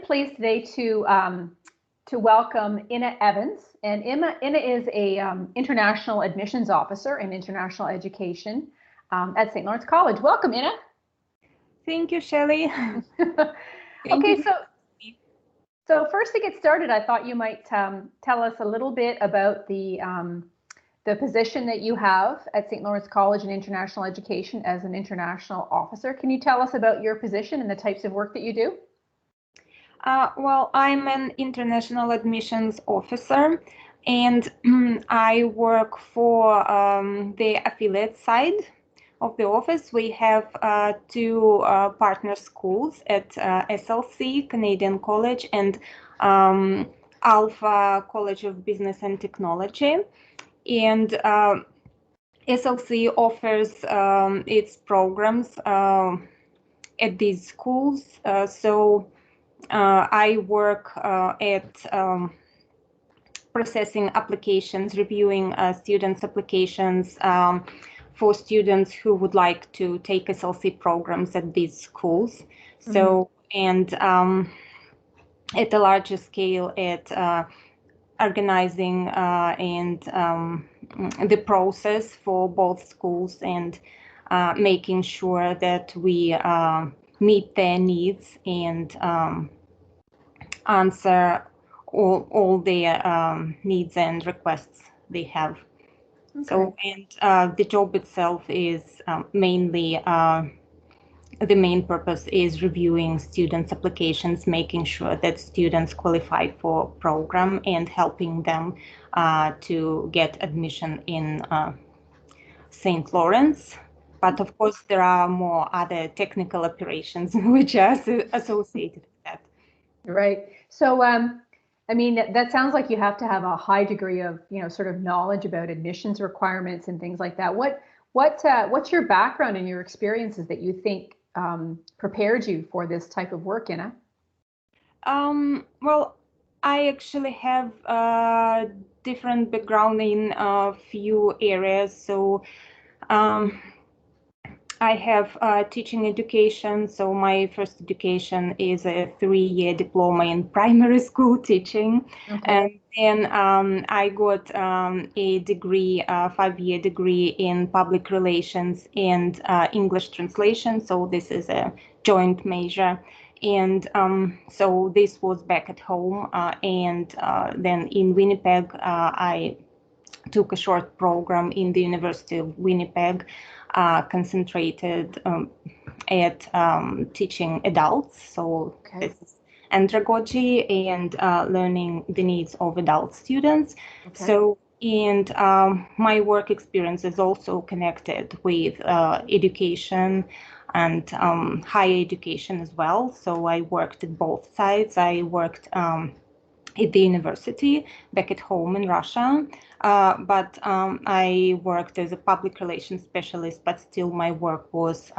pleased today to welcome Ina Evans. And Ina is a international admissions officer in international education at St. Lawrence College. Welcome, Ina. Thank you, Shelley. Okay, so first to get started, I thought you might tell us a little bit about the position that you have at St. Lawrence College in international education as an international officer. Can you tell us about your position and the types of work that you do? Well, I'm an international admissions officer, and I work for the affiliate side of the office. We have two partner schools at SLC, Canadian College, and Alpha College of Business and Technology. And SLC offers its programs at these schools. I work at processing applications, reviewing students' applications for students who would like to take SLC programs at these schools. And at a larger scale, at organizing and the process for both schools and making sure that we meet their needs and answer all their needs and requests they have. Okay. So, and the job itself is mainly, the main purpose is reviewing students' applications, making sure that students qualify for program and helping them to get admission in St. Lawrence. But of course, there are more other technical operations which are associated with that. Right. So, I mean, that sounds like you have to have a high degree of, sort of knowledge about admissions requirements and things like that. What's your background and your experiences that you think prepared you for this type of work, Ina? Well, I actually have a different background in a few areas. So I have teaching education. So my first education is a 3-year diploma in primary school teaching. Okay. And then I got a degree, a 5-year degree in public relations and English translation. So this is a joint major. And so this was back at home. And then in Winnipeg, I took a short program in the University of Winnipeg, concentrated at teaching adults. So okay. This is andragogy and learning the needs of adult students. Okay. So, and my work experience is also connected with education and higher education as well. So I worked at both sides. I worked at the university back at home in Russia, but I worked as a public relations specialist, but still my work was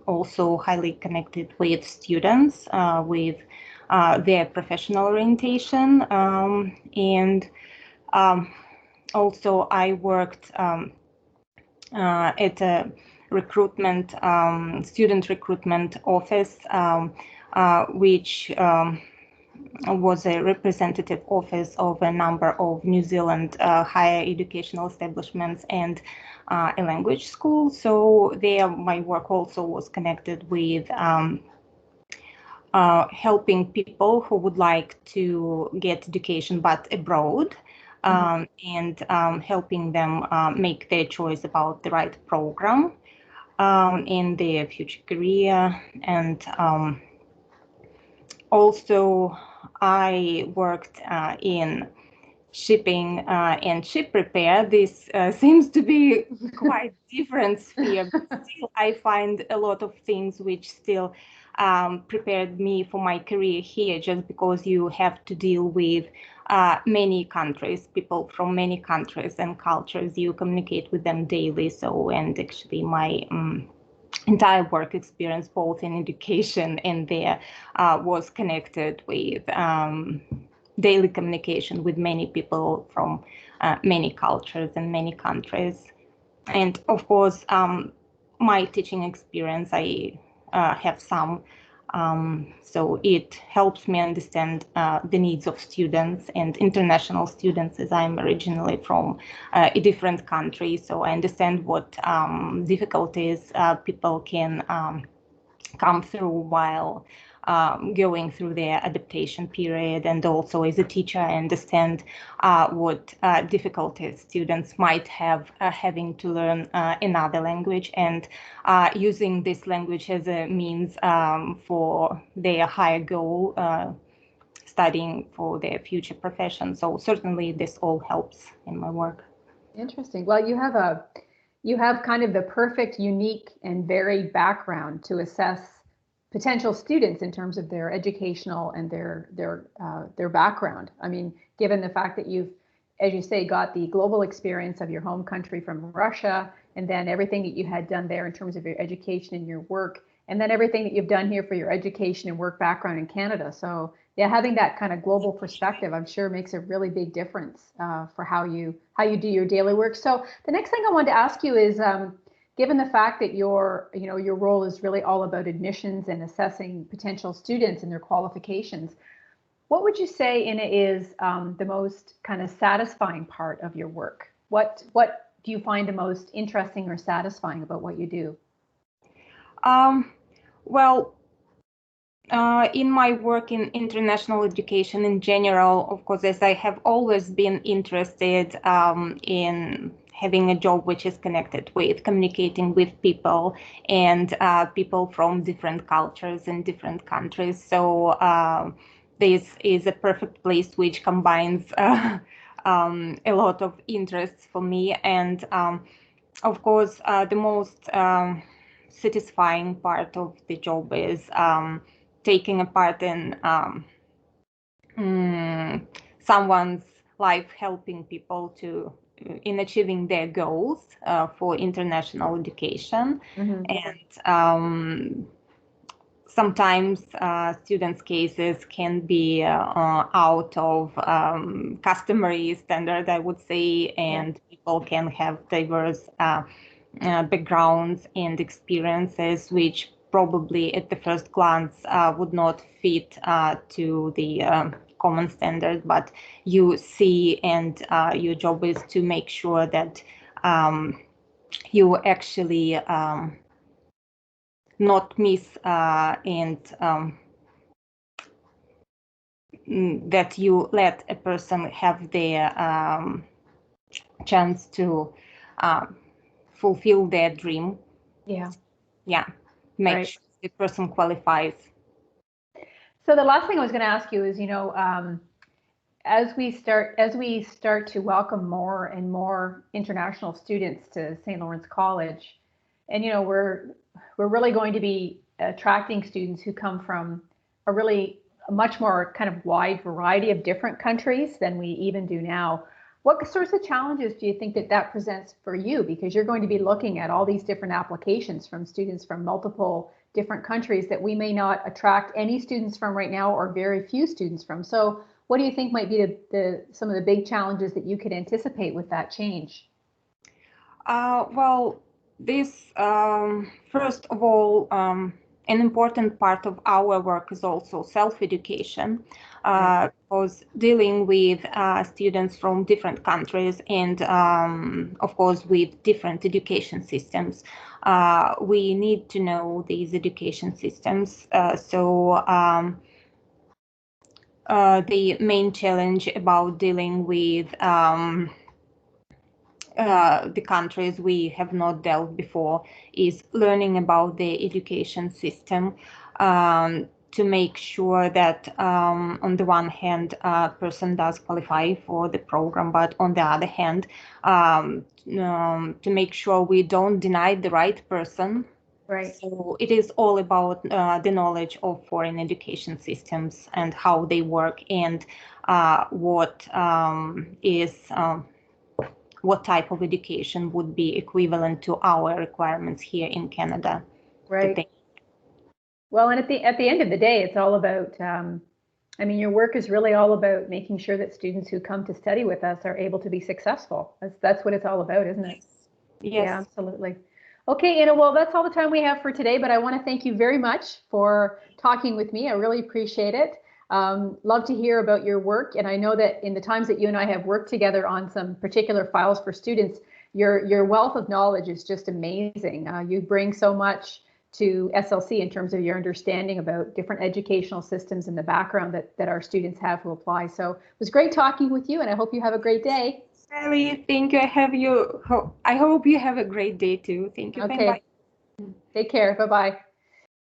also highly connected with students, with their professional orientation. And also I worked at a recruitment, student recruitment office, which was a representative office of a number of New Zealand higher educational establishments and a language school. So there my work also was connected with helping people who would like to get education but abroad, and helping them make their choice about the right program in their future career. And also I worked in shipping and ship repair. This seems to be quite different sphere, but still I find a lot of things which still prepared me for my career here, just because you have to deal with many countries, people from many countries and cultures. You communicate with them daily. So, and actually my entire work experience, both in education and there, was connected with daily communication with many people from many cultures and many countries. And of course, my teaching experience, I have some So it helps me understand the needs of students and international students, as I'm originally from a different country. So I understand what difficulties people can come through while going through their adaptation period. And also as a teacher, I understand what difficulties students might have having to learn another language and using this language as a means for their higher goal, studying for their future profession. So certainly this all helps in my work. Interesting. Well, you have kind of the perfect, unique, and varied background to assess potential students in terms of their educational and their background. I mean, given the fact that you've, as you say, got the global experience of your home country from Russia, and then everything that you had done there in terms of your education and your work, and then everything that you've done here for your education and work background in Canada. So yeah, having that kind of global perspective, I'm sure makes a really big difference for how you do your daily work. So the next thing I wanted to ask you is, given the fact that your role is really all about admissions and assessing potential students and their qualifications, what would you say is the most kind of satisfying part of your work? What do you find the most interesting or satisfying about what you do? Well, in my work in international education in general, of course, as I have always been interested in having a job which is connected with communicating with people and people from different cultures and different countries. So this is a perfect place which combines a lot of interests for me. And of course, the most satisfying part of the job is taking a part in someone's life, helping people in achieving their goals for international education. Mm-hmm. And sometimes students' cases can be out of customary standard, I would say, and people can have diverse backgrounds and experiences, which probably at the first glance would not fit to the common standard, but you see, and your job is to make sure that you actually not miss and that you let a person have their chance to fulfill their dream. Yeah, make sure the person qualifies. So the last thing I was going to ask you is, as we start to welcome more and more international students to St. Lawrence College, and we're really going to be attracting students who come from a much more kind of wide variety of different countries than we even do now. What sorts of challenges do you think that presents for you? Because you're going to be looking at all these different applications from students from multiple different countries that we may not attract any students from right now, or very few students from. So what do you think might be some of the big challenges that you could anticipate with that change? Well, this, first of all, an important part of our work is also self-education, because dealing with students from different countries and, of course, with different education systems, we need to know these education systems. The main challenge about dealing with the countries we have not dealt before is learning about the education system, to make sure that on the one hand a person does qualify for the program, but on the other hand to make sure we don't deny the right person. Right. So it is all about the knowledge of foreign education systems and how they work, and what type of education would be equivalent to our requirements here in Canada. Right. Well, and at the end of the day, it's all about, your work is really all about making sure that students who come to study with us are able to be successful. That's what it's all about, isn't it? Yes. Yeah, absolutely. Okay, Anna, well, that's all the time we have for today, but I want to thank you very much for talking with me. I really appreciate it. Love to hear about your work. And I know that in the times that you and I have worked together on some particular files for students, your wealth of knowledge is just amazing. You bring so much to SLC in terms of your understanding about different educational systems and the background that our students have who apply. So it was great talking with you, and I hope you have a great day. Shelley, thank you. I hope you have a great day too. Thank you. Okay. Bye-bye. Take care. Bye-bye.